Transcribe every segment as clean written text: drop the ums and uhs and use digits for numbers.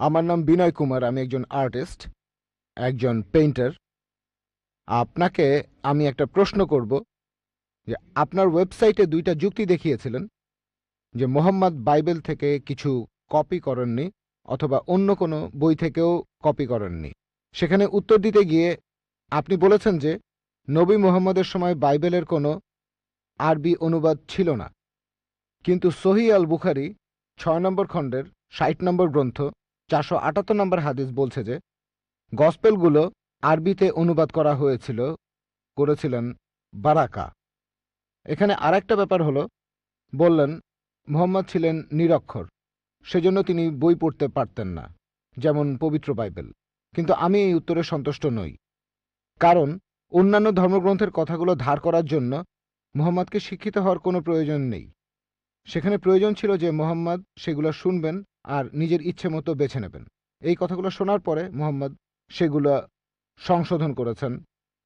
আমার নাম বিনয় কুমার, আমি একজন আর্টিস্ট, একজন পেইন্টার। আপনাকে আমি একটা প্রশ্ন করব যে আপনার ওয়েবসাইটে দুইটা যুক্তি দেখিয়েছিলেন যে মোহাম্মদ বাইবেল থেকে কিছু কপি করেননি অথবা অন্য কোনো বই থেকেও কপি করেননি। সেখানে উত্তর দিতে গিয়ে আপনি বলেছেন যে নবী মুহাম্মদের সময় বাইবেলের কোনো আরবি অনুবাদ ছিল না, কিন্তু সহিহ আল বুখারী ৬ নম্বর খণ্ডের ৬০ নম্বর গ্রন্থ ৪৭৮ নম্বর হাদিস বলছে যে গসপেলগুলো আরবিতে অনুবাদ করা করেছিলেন বারাকা। এখানে আরেকটা ব্যাপার হলো, বললেন মুহাম্মদ ছিলেন নিরক্ষর, সেজন্য তিনি বই পড়তে পারতেন না, যেমন পবিত্র বাইবেল। কিন্তু আমি এই উত্তরে সন্তুষ্ট নই, কারণ অন্যান্য ধর্মগ্রন্থের কথাগুলো ধার করার জন্য মুহাম্মদকে শিক্ষিত হওয়ার কোনো প্রয়োজন নেই। সেখানে প্রয়োজন ছিল যে মুহাম্মদ সেগুলো শুনবেন আর নিজের ইচ্ছে মতো বেছে নেবেন। এই কথাগুলো শোনার পরে মুহাম্মদ সেগুলো সংশোধন করেছেন,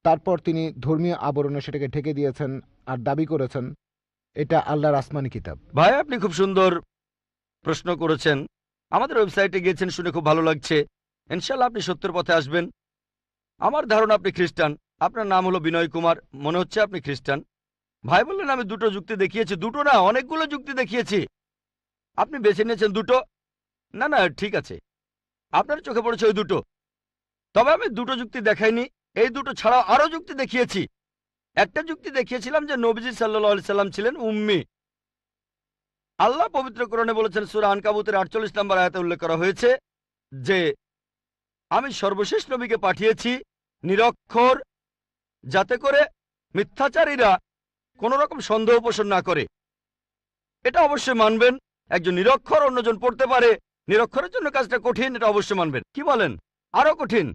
তারপর তিনি ধর্মীয় আবরণে সেটাকে ঢেকে দিয়েছেন আর দাবি করেছেন এটা আল্লাহর আসমানি কিতাব। ভাই, আপনি খুব সুন্দর প্রশ্ন করেছেন। আমাদের ওয়েবসাইটে গিয়েছেন শুনে খুব ভালো লাগছে। ইনশাল্লাহ আপনি সত্যের পথে আসবেন। আমার ধারণা আপনি খ্রিস্টান। আপনার নাম হলো বিনয় কুমার, মনে হচ্ছে আপনি খ্রিস্টান। ভাই বললেন আমি দুটো যুক্তি দেখিয়েছি। দুটো না, অনেকগুলো যুক্তি দেখিয়েছি। আপনি বেছে নিয়েছেন দুটো। না না, ঠিক আছে, আপনার চোখে পড়েছে ওই দুটো। তবে আমি দুটো যুক্তি দেখাইনি, এই দুটো ছাড়াও আরো যুক্তি দেখিয়েছি। একটা যুক্তি দেখিয়েছিলাম যে নবীজি সাল্লাল্লাহু আলাইহি সাল্লাম ছিলেন উম্মি। আল্লাহ পবিত্র কোরআনে বলেছেন, সূরা আনকাবুতের ৪৮ নম্বর আয়াতে উল্লেখ করা হয়েছে যে আমি সর্বশেষ নবীকে পাঠিয়েছি নিরক্ষর, যাতে করে মিথ্যাচারীরা কোন রকম সন্দেহ পোষণ না করে। এটা অবশ্যই মানবেন। একজন নিরক্ষর অন্যজন পড়তে পারে, নিরক্ষরের জন্য কাজটা কঠিন, এটা অবশ্যই মানবেন। কি বলেন? আরো কঠিন?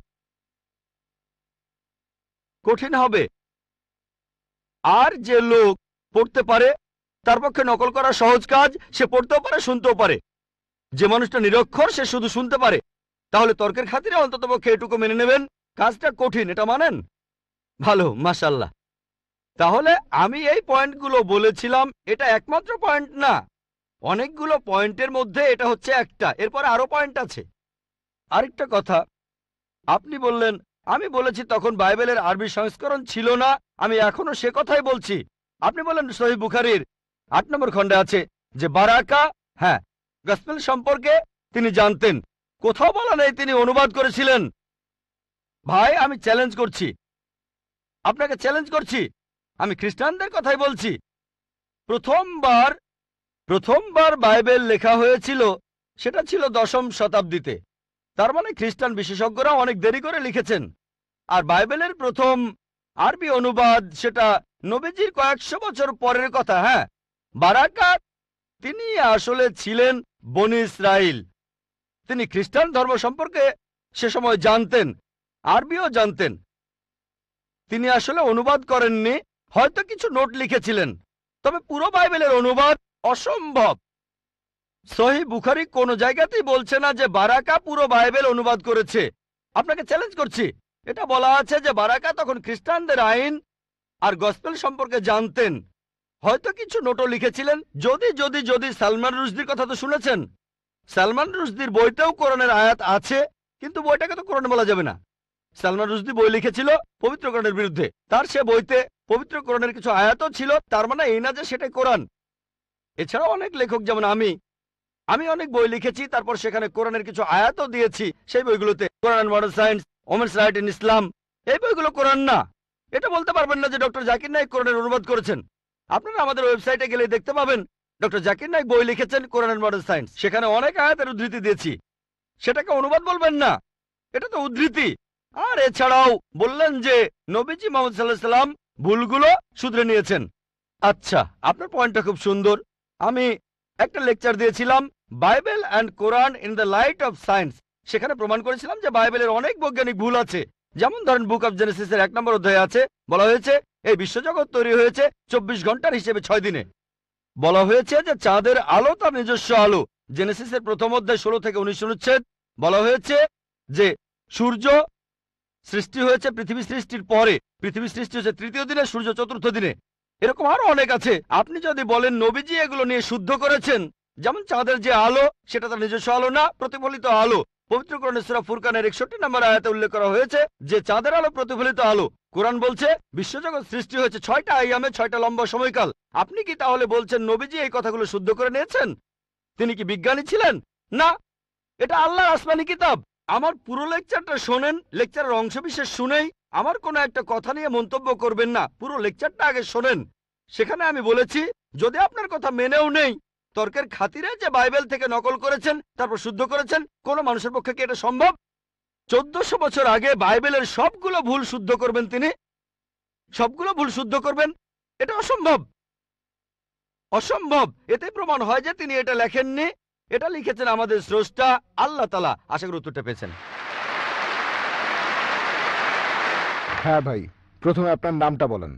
কঠিন হবে। আর যে লোক পড়তে পারে তার পক্ষে নকল করা সহজ কাজ। সে পড়তেও পারে, শুনতেও পারে। যে মানুষটা নিরক্ষর সে শুধু শুনতে পারে। তাহলে তর্কের খাতিরে অন্তত পক্ষে এটুকু মেনে নেবেন, কাজটা কঠিন, এটা মানেন? ভালো, মাশাআল্লাহ। তাহলে আমি এই পয়েন্টগুলো বলেছিলাম, এটা একমাত্র পয়েন্ট না, অনেকগুলো পয়েন্টের মধ্যে এটা হচ্ছে একটা। এরপরে আরো পয়েন্ট আছে। আরেকটা কথা, আপনি বললেন আমি বলেছি তখন বাইবেলের আরবি সংস্করণ ছিল না। আমি এখনো সে কথাই বলছি। আপনি বলেন সহিহ বুখারীর ৮ নম্বর খণ্ডে আছে যে বারাকা, হ্যাঁ, গসপেল সম্পর্কে তিনি জানতেন। কোথাও বলা নেই তিনি অনুবাদ করেছিলেন। ভাই, আমি চ্যালেঞ্জ করছি, আপনাকে চ্যালেঞ্জ করছি। আমি খ্রিস্টানদের কথাই বলছি। প্রথমবার বাইবেল লেখা হয়েছিল সেটা ছিল ১০ম শতাব্দীতে। তার মানে খ্রিস্টান বিশেষজ্ঞরা অনেক দেরি করে লিখেছেন। আর বাইবেলের প্রথম আরবি অনুবাদ সেটা নবীজির কয়েকশো বছর পরের কথা। হ্যাঁ, বারাকা তিনি আসলে ছিলেন বনি ইসরাইল। তিনি খ্রিস্টান ধর্ম সম্পর্কে সে সময় জানতেন, আরবিও জানতেন। তিনি আসলে অনুবাদ করেননি, হয়তো কিছু নোট লিখেছিলেন, তবে পুরো বাইবেলের অনুবাদ অসম্ভব। সহিহ বুখারী কোনো জায়গাতেই বলছে না যে বারাকা পুরো বাইবেল অনুবাদ করেছে। আপনাকে চ্যালেঞ্জ করছি। এটা বলা আছে যে বারাকা তখন খ্রিস্টানদের আইন আর গসপেল সম্পর্কে জানতেন, হয়তো কিছু নোটও লিখেছিলেন। যদি যদি যদি সালমান রুশদির কথা তো শুনেছেন, সালমান রুশদির বইতেও কোরআনের আয়াত আছে, কিন্তু বইটাকে তো কোরআন বলা যাবে না। সালমান রুশদি বই লিখেছিল পবিত্র কোরআনের বিরুদ্ধে। তার সে বইতে পবিত্র কোরআনের কিছু আয়াতও ছিল, তার মানে এই না যে সেটাই কোরআন। এছাড়াও অনেক লেখক, যেমন আমি অনেক বই লিখেছি, তারপর সেখানে কোরআনের কিছু আয়াতও দিয়েছি। সেই বইগুলোতে Quran and modern science, women's right in Islam, এই বইগুলো কোরআন না। এটা বলতে পারবেন না যে ডক্টর জাকির নায়েক কোরআনের অনুবাদ করেছেন। আপনারা আমাদের ওয়েবসাইটে গেলে দেখতে পাবেন ডক্টর জাকির নায়েক বই লিখেছেন কোরআন এন্ড মডার্ন সায়েন্স। সেখানে অনেক আয়াতের উদ্ধৃতি দিয়েছি। সেটাকে অনুবাদ বলবেন না, এটা তো উদ্ধৃতি। আর এছাড়াও বললেন যে নবীজি মুহাম্মদ সাল্লাল্লাহু আলাইহি সাল্লাম ভুলগুলো শুধরে নিয়েছেন। আচ্ছা, আপনার পয়েন্টটা খুব সুন্দর। আমি একটা লেকচার দিয়েছিলাম, Bible and Quran in the light off science. সেখানে প্রমাণ করেছিলাম যে বাইবেলের অনেক বৈজ্ঞানিক ভুল আছে। যেমন ধরেন বুক অফ জেনেসিসের ১ নম্বর অধ্যায়ে আছে, বলা হয়েছে এই বিশ্বজগৎ তৈরি হয়েছে ২৪ ঘন্টার হিসেবে ৬ দিনে। বলা হয়েছে যে চাঁদের আলো তার নিজস্ব আলো। জেনেসিসের প্রথম অধ্যায় ১৬ থেকে ১৯ অনুচ্ছেদ বলা হয়েছে যে সূর্য সৃষ্টি হয়েছে পৃথিবী সৃষ্টির পরে, পৃথিবী সৃষ্টি হয়েছে ৩য় দিনে, সূর্য ৪র্থ দিনে। এরকম আরো অনেক আছে। আপনি যদি বলেন নবীজি এগুলো নিয়ে শুদ্ধ করেছেন, যেমন চাঁদের যে আলো সেটা তার নিজস্ব আলো না, প্রতিফলিত আলো, পবিত্র কোরআনে সূরা ফুরকানের 61 নম্বর আয়াতে উল্লেখ করা হয়েছে যে চাঁদের আলো প্রতিফলিত আলো। কোরআন বলছে বিশ্বজগৎ সৃষ্টি হয়েছে 6টা আইয়ামে, 6টা লম্বা সময়কাল। আপনি কি তাহলে বলছেন নবীজি এই কথাগুলো শুদ্ধ করে নিয়েছেন? তিনি কি বিজ্ঞানী ছিলেন? না, এটা আল্লাহর আসমানি কিতাব। আমার পুরো লেকচারটা শোনেন, লেকচারের অংশবিশেষ শুনেই আমার কোনো একটা কথা নিয়ে মন্তব্য করবেন না। পুরো লেকচারটা আগে শোনেন। সেখানে আমি বলেছি যদি আপনার কথা মেনেও নেই, তর্কের খাতিরে যে বাইবেল থেকে নকল করেছেন তারপর শুদ্ধ করেছেন, কোন মানুষের পক্ষে কি এটা সম্ভব? 1400 বছর আগে বাইবেলের সবগুলো ভুল শুদ্ধ করবেন তিনি? সবগুলো ভুল শুদ্ধ করবেন? এটা অসম্ভব, অসম্ভব। এতে প্রমাণ হয় যে তিনি এটা লেখেননি, এটা লিখেছেন আমাদের স্রষ্টা আল্লাহ তাআলা। আশা করি উত্তরটা পেয়েছেন। হ্যাঁ ভাই, প্রথমে আপনার নামটা বলেন।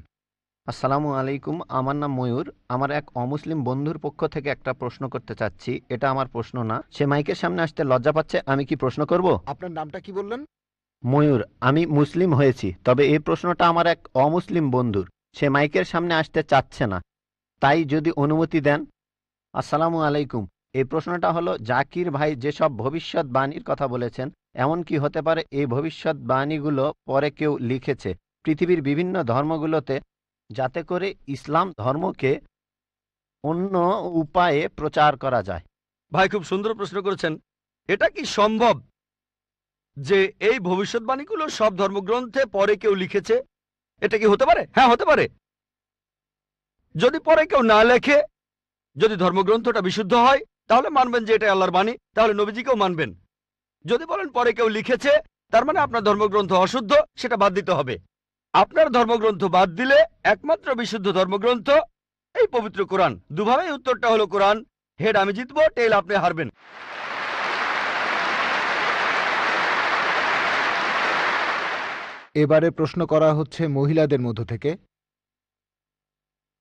আসসালামু আলাইকুম, আমার নাম ময়ূর। আমার এক অমুসলিম বন্ধুর পক্ষ থেকে একটা প্রশ্ন করতে চাচ্ছি। এটা আমার প্রশ্ন না, সে মাইকের সামনে আসতে লজ্জা পাচ্ছে। আমি কি প্রশ্ন করব? আপনার নামটা কি বললেন? ময়ূর। আমি মুসলিম হয়েছি, তবে এই প্রশ্নটা আমার এক অমুসলিম বন্ধুর। সে মাইকের সামনে আসতে চাচ্ছে না, তাই যদি অনুমতি দেন। আসসালামু আলাইকুম। এই প্রশ্নটা হলো, জাকির ভাই যেসব ভবিষ্যৎবাণীর কথা বলেছেন, এমন কি হতে পারে এই ভবিষ্যৎবাণীগুলো পরে কেউ লিখেছে পৃথিবীর বিভিন্ন ধর্মগুলোতে, যাতে করে ইসলাম ধর্মকে অন্য উপায়ে প্রচার করা যায়? ভাই খুব সুন্দর প্রশ্ন করেছেন। এটা কি সম্ভব যে এই ভবিষ্যৎবাণীগুলো সব ধর্মগ্রন্থে পরে কেউ লিখেছে? এটা কি হতে পারে? হ্যাঁ, হতে পারে। যদি পরে কেউ না লেখে, যদি ধর্মগ্রন্থটা বিশুদ্ধ হয়, তাহলে মানবেন যে এটা আল্লাহর বাণী, তাহলে নবীজিকেও মানবেন। যদি বলেন পরে কেউ লিখেছে, তার মানে আপনার ধর্মগ্রন্থ অশুদ্ধ, সেটা বাদ দিতে হবে। আপনার ধর্মগ্রন্থ বাদ দিলে একমাত্র বিশুদ্ধ ধর্মগ্রন্থ এই পবিত্র কোরআন। দুভাবেই উত্তরটা হলো কোরআন। হেড আমি জিতবো, টেল আপনি হারবেন। এবারে প্রশ্ন করা হচ্ছে মহিলাদের মধ্য থেকে।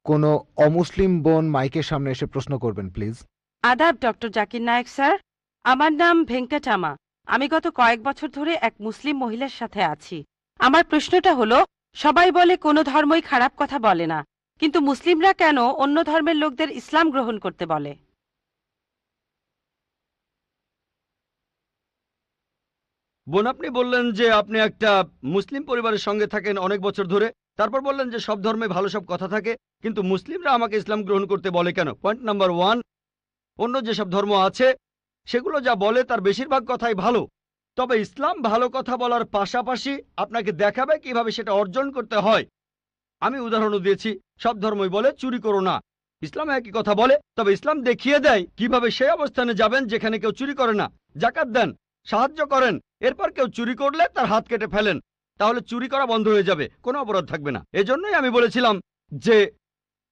কোনো অমুসলিম বোন মাইকের সামনে এসে প্রশ্ন করবেন প্লিজ। আদাব ডক্টর জাকির নায়েক স্যার, আমার নাম ভেঙ্কটামা। আমি গত কয়েক বছর ধরে এক মুসলিম মহিলার সাথে আছি। আমার প্রশ্নটা হলো, সবাই বলে কোনো ধর্মই খারাপ কথা বলে না, কিন্তু মুসলিমরা কেন অন্য ধর্মের লোকদের ইসলাম গ্রহণ করতে বলে? বোন, আপনি বললেন যে আপনি একটা মুসলিম পরিবারের সঙ্গে থাকেন অনেক বছর ধরে, তারপর বললেন যে সব ধর্মে ভালো সব কথা থাকে, কিন্তু মুসলিমরা আমাকে ইসলাম গ্রহণ করতে বলে কেন? পয়েন্ট নাম্বার 1, অন্য যেসব ধর্ম আছে সেগুলো যা বলে তার বেশিরভাগ কথাই ভালো, তবে ইসলাম ভালো কথা বলার পাশাপাশি আপনাকে দেখাবে কিভাবে সেটা অর্জন করতে হয়। আমি উদাহরণও দিয়েছি। সব ধর্মই বলে চুরি করো না, ইসলাম একই কথা বলে, তবে ইসলাম দেখিয়ে দেয় কিভাবে সেই অবস্থানে যাবেন যেখানে কেউ চুরি করে না। জাকাত দেন, সাহায্য করেন, এরপর কেউ চুরি করলে তার হাত কেটে ফেলেন, তাহলে চুরি করা বন্ধ হয়ে যাবে, কোনো অপরাধ থাকবে না। এজন্যই আমি বলেছিলাম যে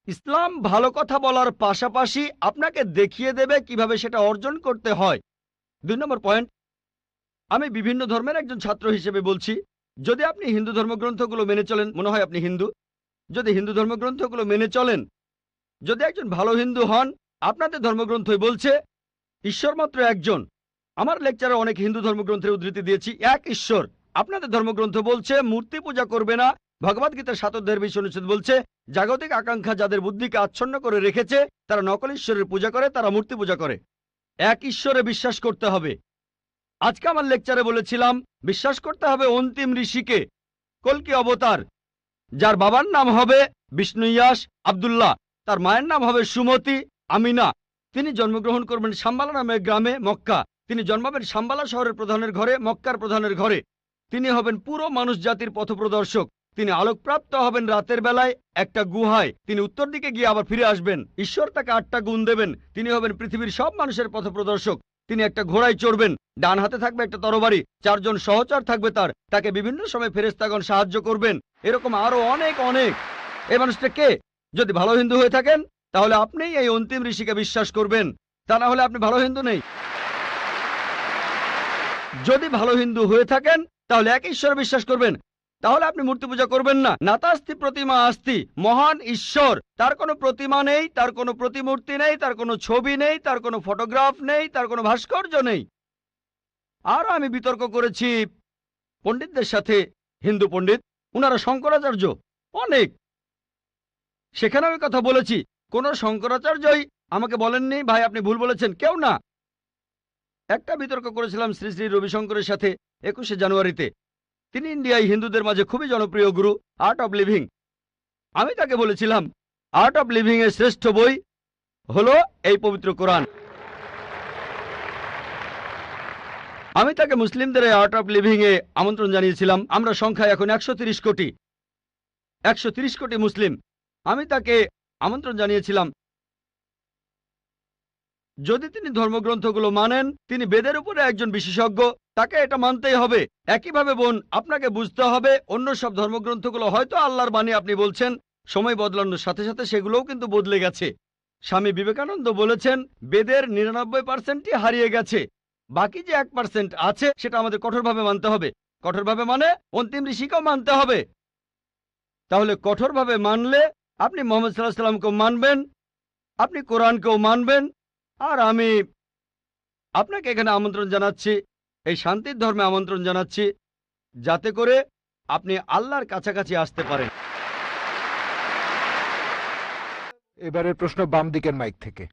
ইসলাম ভালো কথা বলার পাশাপাশি আপনাকে দেখিয়ে দেবে কিভাবে সেটা অর্জন করতে হয়। 2 নম্বর পয়েন্ট, আমি বিভিন্ন ধর্মের একজন ছাত্র হিসেবে বলছি, যদি আপনি হিন্দু ধর্মগ্রন্থগুলো মেনে চলেন, মনে হয় আপনি হিন্দু, যদি হিন্দু ধর্মগ্রন্থগুলো মেনে চলেন, যদি একজন ভালো হিন্দু হন, আপনাদের ধর্মগ্রন্থই বলছে ঈশ্বর মাত্র একজন। আমার লেকচারে অনেক হিন্দু ধর্মগ্রন্থের উদ্ধৃতি দিয়েছি, এক ঈশ্বর। আপনাদের ধর্মগ্রন্থ বলছে মূর্তি পূজা করবে না। ভগবদ গীতার 7 অধ্যায়ের 20 অনুচ্ছেদ বলছে জাগতিক আকাঙ্ক্ষা যাদের বুদ্ধিকে আচ্ছন্ন করে রেখেছে তারা নকল ঈশ্বরের পূজা করে, তারা মূর্তি পূজা করে। এক ঈশ্বরে বিশ্বাস করতে হবে। আজকে আমার লেকচারে বলেছিলাম বিশ্বাস করতে হবে অন্তিম ঋষিকে, কল্কি অবতার, যার বাবার নাম হবে বিষ্ণুইয়াস আব্দুল্লাহ, তার মায়ের নাম হবে সুমতি আমিনা। তিনি জন্মগ্রহণ করবেন শাম্বালা নামের গ্রামে মক্কা। তিনি জন্মাবেন শাম্বালা শহরের প্রধানের ঘরে, মক্কার প্রধানের ঘরে। তিনি হবেন পুরো মানুষ জাতির পথপ্রদর্শক। তিনি আলোকপ্রাপ্ত হবেন রাতের বেলায় একটা গুহায়। তিনি উত্তর দিকে গিয়ে আবার ফিরে আসবেন। ঈশ্বর তাকে 8টা গুণ দেবেন। তিনি হবেন পৃথিবীর সব মানুষের পথপ্রদর্শক। তিনি একটা ঘোড়ায় চড়বেন, ডান হাতে থাকবে একটা তরবারি, 4 জন সহচর থাকবে তাকে বিভিন্ন সময় ফেরেশতাগণ সাহায্য করবেন। এরকম আরো অনেক অনেক। এই মানুষটা কে? যদি ভালো হিন্দু হয়ে থাকেন তাহলে আপনি এই অন্তিম ঋষিকে বিশ্বাস করবেন, তা না হলে আপনি ভালো হিন্দু নেই। যদি ভালো হিন্দু হয়ে থাকেন তাহলে এক ঈশ্বর বিশ্বাস করবেন, তাহলে আপনি মূর্তি পূজা করবেন না। নাতাস্তি প্রতিমা আস্তি, মহান ঈশ্বর, তার কোনো প্রতিমা নেই, তার কোনো প্রতিমূর্তি নেই, তার কোনো ছবি নেই, তার কোনো ফটোগ্রাফ নেই, তার কোনো ভাস্কর্য নেই। আর আমি বিতর্ক করেছি পণ্ডিতদের সাথে, হিন্দু পণ্ডিত, উনারা শঙ্করাচার্য অনেক, সেখানে আমি কথা বলেছি। কোন শঙ্করাচার্যই আমাকে বলেননি ভাই আপনি ভুল বলেছেন, কেউ না। একটা বিতর্ক করেছিলাম শ্রী শ্রী রবিশঙ্করের সাথে 21শে জানুয়ারিতে। তিনি ইন্ডিয়ায় হিন্দুদের মাঝে খুবই জনপ্রিয় গুরু, আর্ট অব লিভিং। আমি তাকে বলেছিলাম আর্ট অব লিভিং এর শ্রেষ্ঠ বই হলো এই পবিত্র কোরআন। আমি তাকে মুসলিমদের এই আর্ট অব লিভিং এ আমন্ত্রণ জানিয়েছিলাম। আমরা সংখ্যায় এখন 130 কোটি, 130 কোটি মুসলিম। আমি তাকে আমন্ত্রণ জানিয়েছিলাম, যদি তিনি ধর্মগ্রন্থগুলো মানেন, তিনি বেদের উপরে একজন বিশেষজ্ঞ, তাকে এটা মানতেই হবে। একইভাবে বোন, আপনাকে বুঝতে হবে অন্য সব ধর্মগ্রন্থগুলো হয়তো আল্লাহর বাণী আপনি বলছেন, সময় বদলানোর সাথে সাথে সেগুলোও কিন্তু বদলে গেছে। স্বামী বিবেকানন্দ বলেছেন বেদের 99%ই হারিয়ে গেছে, বাকি যে 1% আছে সেটা আমাদের কঠোরভাবে মানতে হবে। কঠোরভাবে মানে অন্তিম ঋষিকেও মানতে হবে। তাহলে কঠোরভাবে মানলে আপনি মোহাম্মদ সাল্লাল্লাহু আলাইহি সাল্লামকেও মানবেন, আপনি কোরআনকেও মানবেন, আর আমি আপনাকে এখানে আমন্ত্রণ জানাচ্ছি, এই শান্তির ধর্মে আমন্ত্রণ জানাচ্ছি, যাতে করে আপনি আল্লাহর কাছাকাছি আসতে পারেন। এবারের প্রশ্ন বাম দিকের মাইক থেকে।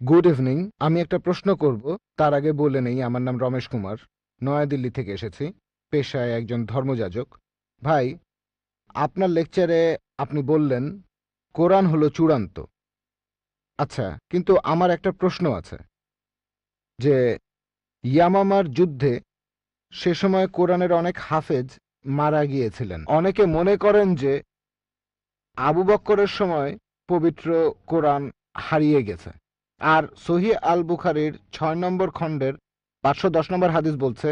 গুড ইভিনিং, আমি একটা প্রশ্ন করব, তার আগে বলে নেই আমার নাম রমেশ কুমার, নয়াদিল্লি থেকে এসেছি, পেশায় একজন ধর্মযাজক। ভাই, আপনার লেকচারে আপনি বললেন কোরআন হলো চূড়ান্ত। আচ্ছা, কিন্তু আমার একটা প্রশ্ন আছে যে ইয়ামামার যুদ্ধে সে সময় কোরআনের অনেক হাফেজ মারা গিয়েছিলেন। অনেকে মনে করেন যে আবু বক্করের সময় পবিত্র কোরআন হারিয়ে গেছে। আর সহিহ আল বুখারীর 6 নম্বর খণ্ডের 510 নম্বর হাদিস বলছে,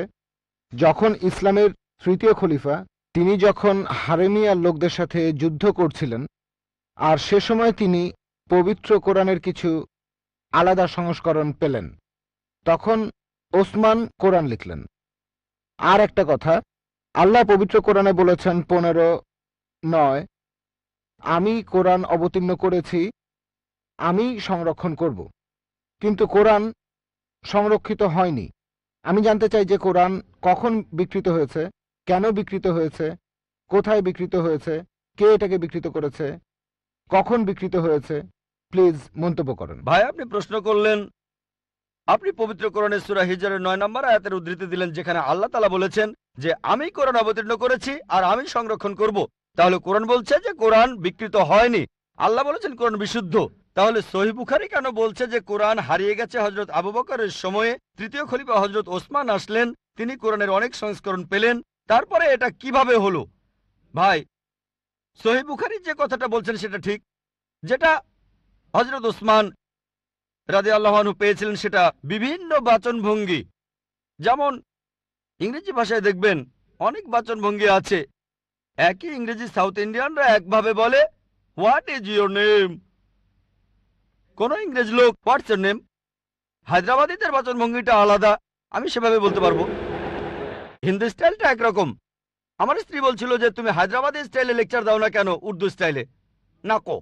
যখন ইসলামের তৃতীয় খলিফা তিনি যখন হারেমিয়ার লোকদের সাথে যুদ্ধ করছিলেন, আর সে সময় তিনি পবিত্র কোরআনের কিছু আলাদা সংস্করণ পেলেন, তখন ওসমান কোরআন লিখলেন। আর একটা কথা, আল্লাহ পবিত্র কোরআনে বলেছেন 15:9, আমি কোরআন অবতীর্ণ করেছি, আমি সংরক্ষণ করব। কিন্তু কোরআন সংরক্ষিত হয়নি। আমি জানতে চাই যে কোরআন কখন বিকৃত হয়েছে, কেন বিকৃত হয়েছে, কোথায় বিকৃত হয়েছে, কে এটাকে বিকৃত করেছে, কখন বিকৃত হয়েছে। প্লিজ মন্তব্য করেন। ভাই, আপনি প্রশ্ন করলেন, আপনি পবিত্র কোরআনের সূরা হিজরের 9 নম্বর আয়াতের উদ্ধৃতি দিলেন, যেখানে আল্লাহ তাআলা বলেছেন যে আমি কোরআন অবতীর্ণ করেছি আর আমি সংরক্ষণ করব। তাহলে কোরআন বলছে যে কোরআন বিকৃত হয়নি, আল্লাহ বলেছেন কোরআন বিশুদ্ধ। তাহলে সহিহ বুখারী কেন বলছে যে কোরআন হারিয়ে গেছে? হযরত আবু বকরের সময়ে তৃতীয় খলিফা হযরত ওসমান আসলেন, তিনি কোরআনের অনেক সংস্করণ পেলেন, তারপরে এটা কিভাবে হলো? ভাই, সহিহ বুখারী যে কথাটা বলছেন সেটা ঠিক, যেটা হযরত ওসমান রাদিয়াল্লাহু আনহু পেয়েছিলেন সেটা বিভিন্ন বাচনভঙ্গি। যেমন ইংরেজি ভাষায় দেখবেন অনেক বাচনভঙ্গি আছে। একই ইংরেজি সাউথ ইন্ডিয়ানরা একভাবে বলে হোয়াট ইজ ইউর নেম, কোন ইংরেজ লোক হোয়াটস ইউর নেম। হায়দ্রাবাদীদের বাচনভঙ্গিটা আলাদা, আমি সেভাবে বলতে পারবো। হিন্দি স্টাইলটা একরকম। আমার স্ত্রী বলছিল যে তুমি হায়দ্রাবাদী স্টাইলে লেকচার দাও না কেন, উর্দু স্টাইলে। নাকো।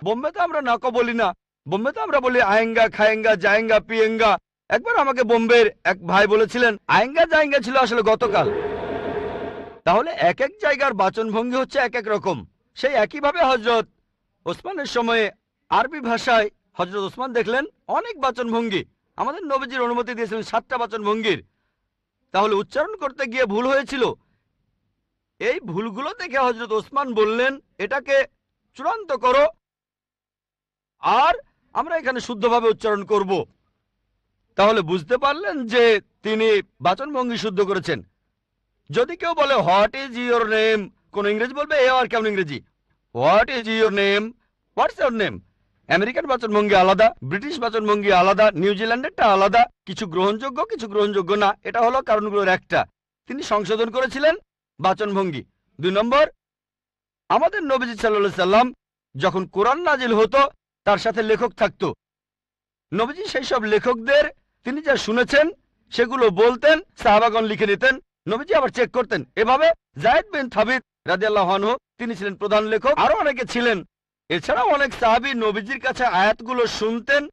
বোম্বেতে আমরা নাকো বলি না, বোম্বেতে আমরা বলি আয়েঙ্গা, খায়েঙ্গা, জায়েঙ্গা, পিয়েঙ্গা। একবার আমাকে বোম্বের এক ভাই বলেছিলেন আয়েঙ্গা জায়েঙ্গা ছিল আসলে গতকাল। তাহলে এক এক জায়গার বাচনভঙ্গি হচ্ছে এক এক রকম। সেই একইভাবে হযরত ওসমানের সময়ে আরবি ভাষায় হযরত ওসমান দেখলেন অনেক বাচনভঙ্গি। আমাদের নবীজির অনুমতি দিয়েছিলেন 7টা বাচনভঙ্গির। তাহলে উচ্চারণ করতে গিয়ে ভুল হয়েছিল। এই ভুলগুলো দেখে হযরত ওসমান বললেন এটাকে চূড়ান্ত করো, আর আমরা এখানে শুদ্ধভাবে উচ্চারণ করব। তাহলে বুঝতে পারলেন যে তিনি বাচনভঙ্গি শুদ্ধ করেছেন। যদি কেউ বলে হোয়াট ইজ ইউর নেম, কোন ইংরেজি বলবে এ আর কেমন ইংরেজি, what is your name, what's your name. American বাচনভঙ্গি আলাদা, ব্রিটিশ বাচনভঙ্গি আলাদা, নিউজিল্যান্ডেরটা আলাদা, কিছু গ্রহণযোগ্য কিছু গ্রহণযোগ্য না। এটা হলো কারণগুলোর একটা। তিনি সংশোধন করেছিলেন বাচনভঙ্গি। 2 নম্বর, আমাদের নবীজি সাল্লাল্লাহু আলাইহি সাল্লাম যখন কোরআন নাজিল হতো তার সাথে লেখক থাকতো। নবীজি সেই সব লেখকদের তিনি যা শুনেছেন সেগুলো বলতেন, সাহাবাগণ লিখে নিতেন, নবীজি আবার চেক করতেন। এভাবে যায়েদ বিন সাবিত রাদিয়াল্লাহু আনহু তিনি ছিলেন প্রধান লেখক, আরো অনেকে ছিলেন। এছাড়াও অনেক সাহাবী নবীজির কাছে আয়াতগুলো শুনতেন,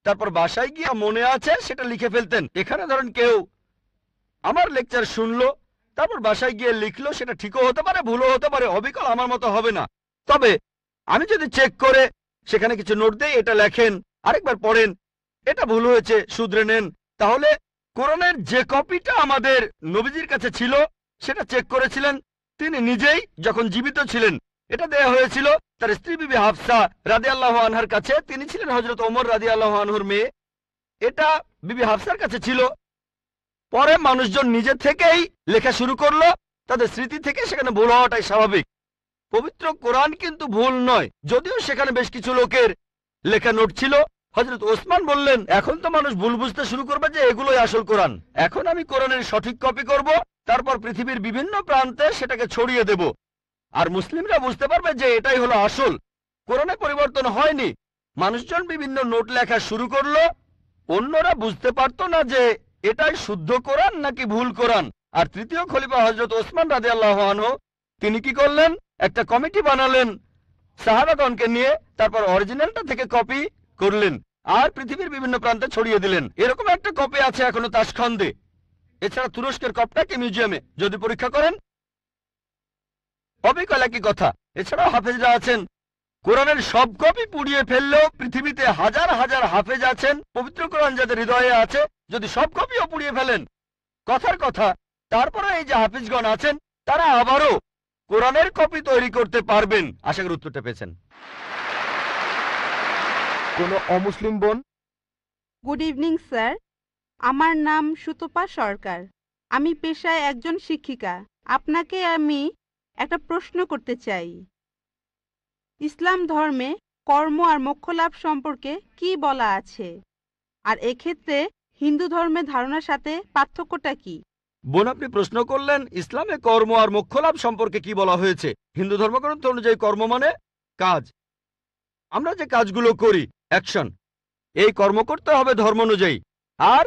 তারপর বাসায় গিয়ে মনে আছে সেটা লিখে ফেলতেন। এখানে ধরেন কেউ আমার লেকচার শুনলো, তারপর বাসায় গিয়ে লিখলো, সেটা ঠিকও হতে পারে ভুলও হতে পারে, অবিকল আমার মতো হবে না। তবে আমি যদি চেক করে সেখানে কিছু নোট দেই, এটা লেখেন, আরেকবার পড়েন, এটা ভুল হয়েছে, শুধরে নেন। তাহলে কোরআনের যে কপিটা আমাদের নবীজির কাছে ছিল সেটা চেক করেছিলেন তিনি নিজেই যখন জীবিত ছিলেন। এটা দেয়া হয়েছিল তার স্ত্রী বিবি হাফসা রাদিয়াল্লাহু আনহার কাছে। তিনি ছিলেন হযরত ওমর রাদিয়াল্লাহু আনহুর মেয়ে। এটা বিবি হাফসার কাছে ছিল। পরে মানুষজন নিজে থেকেই লেখা শুরু করলো, তাদের স্মৃতি থেকে সেখানে ভুল হওয়াটাই স্বাভাবিক। পবিত্র কোরআন কিন্তু ভুল নয়, যদিও সেখানে বেশ কিছু লোকের লেখা নোট ছিল। হযরত ওসমান বললেন, এখন তো মানুষ ভুল বুঝতে শুরু করবে যে এগুলোই আসল কোরআন। এখন আমি কোরআনের সঠিক কপি করব, তারপর পৃথিবীর বিভিন্ন প্রান্তে সেটাকে ছড়িয়ে দেব, আর মুসলিমরা বুঝতে পারবে যে এটাই হলো আসল। কোরআনে পরিবর্তন হয়নি। মানুষজন বিভিন্ন নোট লেখা শুরু করলো, অন্যরা বুঝতে পারতো না যে এটাই শুদ্ধ কোরআন নাকি ভুল কোরআন। আর তৃতীয় খলিফা হযরত ওসমান রাদিয়াল্লাহু আনহু তিনি কি করলেন, একটা কমিটি বানালেন সাহাবাগণকে নিয়ে, তারপর অরিজিনালটা থেকে কপি করলেন আর পৃথিবীর বিভিন্ন প্রান্তে ছড়িয়ে দিলেন। এরকম একটা কপি আছে এখনো তাশখন্দে। এছাড়া তুরস্কের কপটাকে মিউজিয়ামে যদি পরীক্ষা করেন অবিকল একই কথা। এছাড়াও হাফেজরা আছেন, কোরআনের সব কপি পুড়িয়ে ফেললেও পৃথিবীতে হাজার হাজার হাফেজ আছেন পবিত্র কোরআন যাদের হৃদয়ে আছে। যদি সব কপিও পুড়িয়ে ফেলেন, কথার কথা, তারপরে এই যে হাফিজগণ আছেন তারা আবারও কোরআনের কপি তৈরি করতে পারবেন। আশা করি উত্তরটা পেয়েছেন। কোনো অমুসলিম বোন? গুড ইভিনিং স্যার, আমার নাম সুতপা সরকার। আমি পেশায় একজন শিক্ষিকা। আপনাকে আমি একটা প্রশ্ন করতে চাই। ইসলাম ধর্মে কর্ম আর মোক্ষলাভ সম্পর্কে কি বলা আছে, আর এক্ষেত্রে হিন্দু ধর্মের ধারণার সাথে পার্থক্যটা কি? বোন, আপনি প্রশ্ন করলেন ইসলামে কর্ম আর মোক্ষলাভ সম্পর্কে কি বলা হয়েছে। হিন্দু ধর্মগ্রন্থ অনুযায়ী কর্ম মানে কাজ, আমরা যে কাজগুলো করি, অ্যাকশন, এই কর্ম করতে হবে ধর্ম অনুযায়ী। আর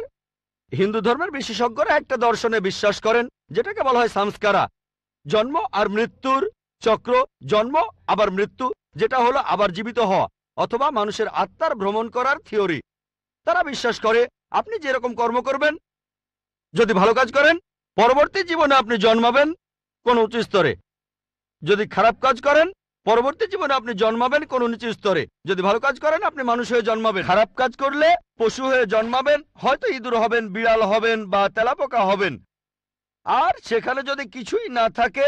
হিন্দু ধর্মের বিশেষজ্ঞরা একটা দর্শনে বিশ্বাস করেন যেটাকে বলা হয় সংস্কারা, জন্ম আর মৃত্যুর চক্র, জন্ম আবার মৃত্যু, যেটা হলো আবার জীবিত হওয়া অথবা মানুষের আত্মার ভ্রমণ করার থিওরি। তারা বিশ্বাস করে আপনি যেরকম কর্ম করবেন, যদি ভালো কাজ করেন পরবর্তী জীবনে আপনি জন্মাবেন কোন উচ্চ স্তরে, যদি খারাপ কাজ করেন পরবর্তী জীবনে আপনি জন্মাবেন কোন নিচু স্তরে। যদি ভালো কাজ করেন আপনি মানুষ হয়ে জন্মাবেন, খারাপ কাজ করলে পশু হয়ে জন্মাবেন, হয়তো ইঁদুর হবেন, বিড়াল হবেন বা তেলাপোকা হবেন। আর সেখানে যদি কিছুই না থাকে,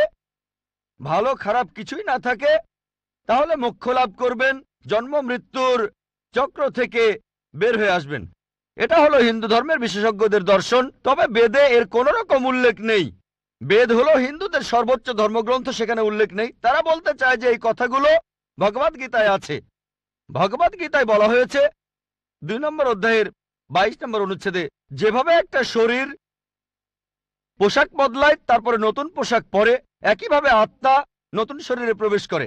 ভালো খারাপ কিছুই না থাকে, তাহলে মোক্ষ লাভ করবেন, জন্ম মৃত্যুর চক্র থেকে বের হয়ে আসবেন। এটা হলো হিন্দু ধর্মের বিশেষজ্ঞদের দর্শন। তবে বেদে এর কোনো রকম উল্লেখ নেই। বেদ হলো হিন্দুদের সর্বোচ্চ ধর্মগ্রন্থ, সেখানে উল্লেখ নেই। তারা বলতে চায় যে এই কথাগুলো ভগবদ গীতায় আছে। ভগবদ গীতায় বলা হয়েছে 2 নম্বর অধ্যায়ের 22 নম্বর অনুচ্ছেদে, যেভাবে একটা শরীর পোশাক বদলায় তারপরে নতুন পোশাক পরে, একইভাবে আত্মা নতুন শরীরে প্রবেশ করে।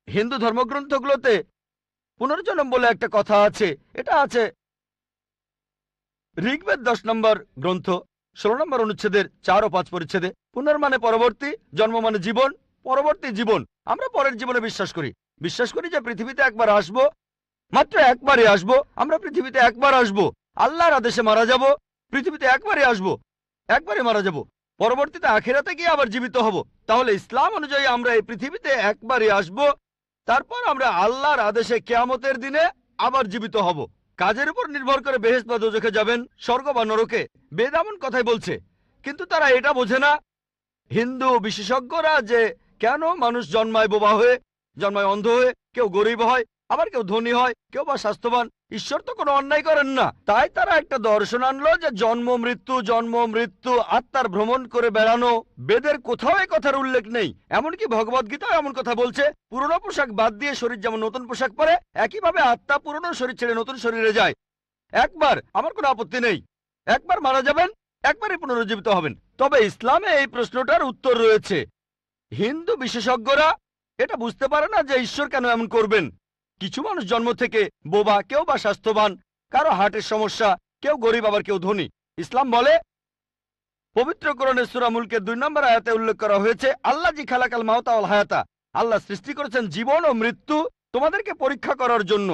হিন্দু ধর্মগ্রন্থগুলোতে পুনর্জন্ম বলে একটা কথা আছে। এটা আছে ঋগ্বেদ 10 নম্বর গ্রন্থ 16 নম্বর অনুচ্ছেদের 4 ও 5 পরিচ্ছেদে। পুনর্মানে পরবর্তী, জন্ম মানে জীবন, পরবর্তী জীবন। আমরা পরের জীবনে বিশ্বাস করি যে পৃথিবীতে একবার আসব, মাত্র একবারই আসব। আমরা পৃথিবীতে একবার আসব, আল্লাহর আদেশে মারা যাব, পৃথিবীতে একবারই আসব, একবারই মারা যাব, পরবর্তীতে আখিরাতে গিয়ে আবার জীবিত হব। তাহলে ইসলাম অনুযায়ী আমরা এই পৃথিবীতে একবারই আসব, তারপর আমরা আল্লাহর আদেশে কিয়ামতের দিনে আবার জীবিত হব। কাজের উপর নির্ভর করে বেহেশত বা দোজখে যাবেন, স্বর্গ বা নরকে। বেদ এমন কথাই বলছে, কিন্তু তারা এটা বোঝে না হিন্দু বিশেষজ্ঞরা যে কেন মানুষ জন্মায় বোবা হয়ে, জন্মায় অন্ধ হয়ে, কেউ গরিব হয়, আবার কেউ ধনী হয়, কেউ বা স্বাস্থ্যবান। ঈশ্বর তো কোনো অন্যায় করেন না। তাই তারা একটা দর্শন আনলো যে জন্ম মৃত্যু, আত্মার ভ্রমণ করে বেড়ানো। বেদের কোথাও এই কথার উল্লেখ নেই। এমনকি ভগবদ গীতাও এমন কথা বলছে, পুরনো পোশাক বাদ দিয়ে শরীর যেমন নতুন পোশাক পরে, একইভাবে আত্মা পুরনো শরীর ছেড়ে নতুন শরীরে যায়। একবার, আমার কোনো আপত্তি নেই, একবার মারা যাবেন, একবারই পুনরুজ্জীবিত হবেন। তবে ইসলামে এই প্রশ্নটার উত্তর রয়েছে। হিন্দু বিশেষজ্ঞরা এটা বুঝতে পারে না যে ঈশ্বর কেন এমন করবেন। কিছু মানুষ জন্ম থেকে বোবা, কেউ বা স্বাস্থ্যবান, কারো হার্টের সমস্যা, কেউ গরিব আবার কেউ ধনী। ইসলাম বলে, পবিত্র কোরআনের সূরা মুলকের 2 নম্বর আয়াতে উল্লেখ করা হয়েছে, আল্লাহ জি খালাকাল মাউতা ওয়াল হায়াতা, আল্লাহ সৃষ্টি করেছেন জীবন ও মৃত্যু তোমাদেরকে পরীক্ষা করার জন্য।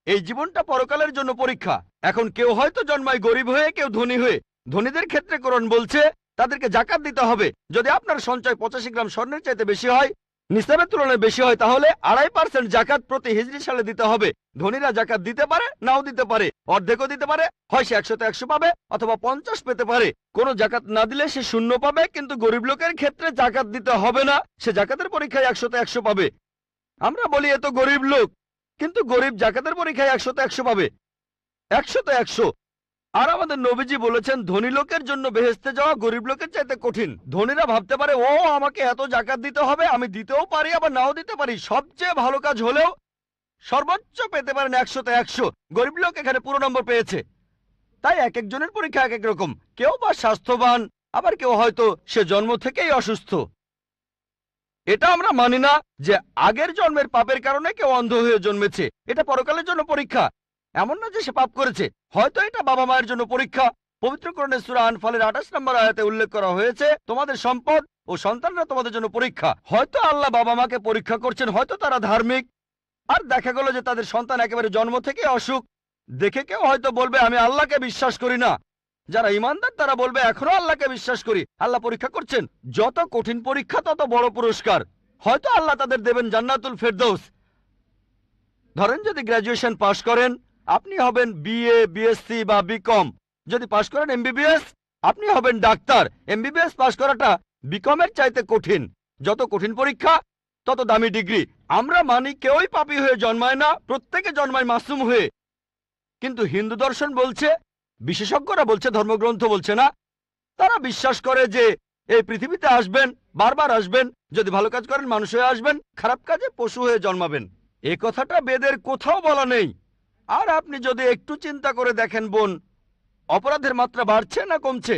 এই জীবনটা পরকালের জন্য পরীক্ষা। এখন কেউ হয়তো জন্মায় গরিব হয়ে, কেউ ধনী হয়ে। ধনীদের ক্ষেত্রে কোরআন বলছে তাদেরকে যাকাত দিতে হবে। যদি আপনার সঞ্চয় 85 গ্রাম স্বর্ণের চাইতে বেশি হয়, নিসাবের তুলনায় বেশি হয় তাহলে 2.5% জাকাত প্রতি হিজরি সালে দিতে হবে। ধনীরা জাকাত দিতে পারে, নাও দিতে পারে, অর্ধেকও দিতে পারে, হয় সে 100তে 100 পাবে অথবা 50 পেতে পারে। কোনো জাকাত না দিলে সে 0 পাবে, কিন্তু গরিব লোকের ক্ষেত্রে জাকাত দিতে হবে না, সে জাকাতের পরীক্ষায় 100তে 100 পাবে। আমরা বলি এ তো গরিব লোক, কিন্তু গরিব জাকাতের পরীক্ষায় 100তে 100 পাবে, 100তে 100। আর আমাদের নবীজি বলেছেন ধনী লোকের জন্য বেহেশতে যাওয়া গরিব লোকের চাইতে কঠিন। ধনীরা ভাবতে পারে ও আমাকে এত জাকাত দিতে হবে, আমি দিতেও পারি আবার নাও দিতে পারি, সবচেয়ে ভালো কাজ হলেও সর্বোচ্চ পেতে পারেন 100তে 100। গরিব লোক এখানে পুরো নম্বর পেয়েছে। তাই এক একজনের পরীক্ষা এক এক রকম, কেউ বা স্বাস্থ্যবান, আবার কেউ হয়তো সে জন্ম থেকেই অসুস্থ। এটা আমরা মানি না যে আগের জন্মের পাপের কারণে কেউ অন্ধ হয়ে জন্মেছে, এটা পরকালের জন্য পরীক্ষা। এমন না যে সে পাপ করেছে, হয়তো এটা বাবা মায়ের জন্য পরীক্ষা। পবিত্র কোরআনে সূরা আনফালের 28 নম্বর আয়াতে উল্লেখ করা হয়েছে, তোমাদের সম্পদ ও সন্তানরা তোমাদের জন্য পরীক্ষা। হয়তো আল্লাহ বাবা মাকে পরীক্ষা করছেন, হয়তো তারা ধার্মিক, আর দেখা গেল যে তাদের সন্তান একেবারে জন্ম থেকে অসুখ। দেখে কেউ হয়তো বলবে আমি আল্লাহকে বিশ্বাস করি না, যারা ইমানদার তারা বলবে এখনো আল্লাহকে বিশ্বাস করি। আল্লাহ পরীক্ষা করছেন, যত কঠিন পরীক্ষা তত বড় পুরস্কার। হয়তো আল্লাহ তাদের দেবেন জান্নাতুল ফেরদৌস। ধরেন যদি গ্র্যাজুয়েশন পাশ করেন, আপনি হবেন বিএ, বিএসসি বা বিকম। যদি পাশ করেন এমবিবিএস, আপনি হবেন ডাক্তার। এমবিবিএস পাশ করাটা বিকমের চাইতে কঠিন। যত কঠিন পরীক্ষা তত দামি ডিগ্রি। আমরা মানি কেউই পাপী হয়ে জন্মায় না, প্রত্যেকে জন্মায় মাসুম হয়ে। কিন্তু হিন্দু দর্শন বলছে, বিশেষজ্ঞরা বলছে, ধর্মগ্রন্থ বলছে না, তারা বিশ্বাস করে যে এই পৃথিবীতে আসবেন, বারবার আসবেন, যদি ভালো কাজ করেন মানুষ হয়ে আসবেন, খারাপ কাজে পশু হয়ে জন্মাবেন। এ কথাটা বেদের কোথাও বলা নেই। আর আপনি যদি একটু চিন্তা করে দেখেন বোন, অপরাধের মাত্রা বাড়ছে না কমছে?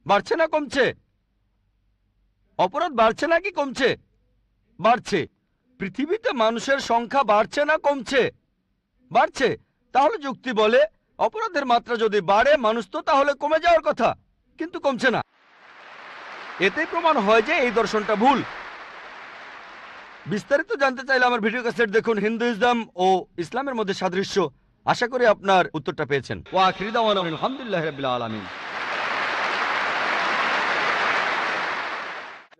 বাড়ছে না কমছে? অপরাধ বাড়ছে নাকি কমছে? বাড়ছে। পৃথিবীতে মানুষের সংখ্যা বাড়ছে না কমছে? বাড়ছে। তাহলে যুক্তি বলে অপরাধের মাত্রা যদি বাড়ে, মানুষ তো তাহলে কমে যাওয়ার কথা, কিন্তু কমছে না। এতেই প্রমাণ হয় যে এই দর্শনটা ভুল। বিস্তারিত জানতে চাইলে আমার ভিডিও ক্যাসেট দেখুন, হিন্দুইজম ও ইসলামের মধ্যে সাদৃশ্য। আশা করি আপনার উত্তরটা পেয়েছেন। ওয়া আখিরি দাওয়ানা আলহামদুলিল্লাহি রাব্বিল আলামিন।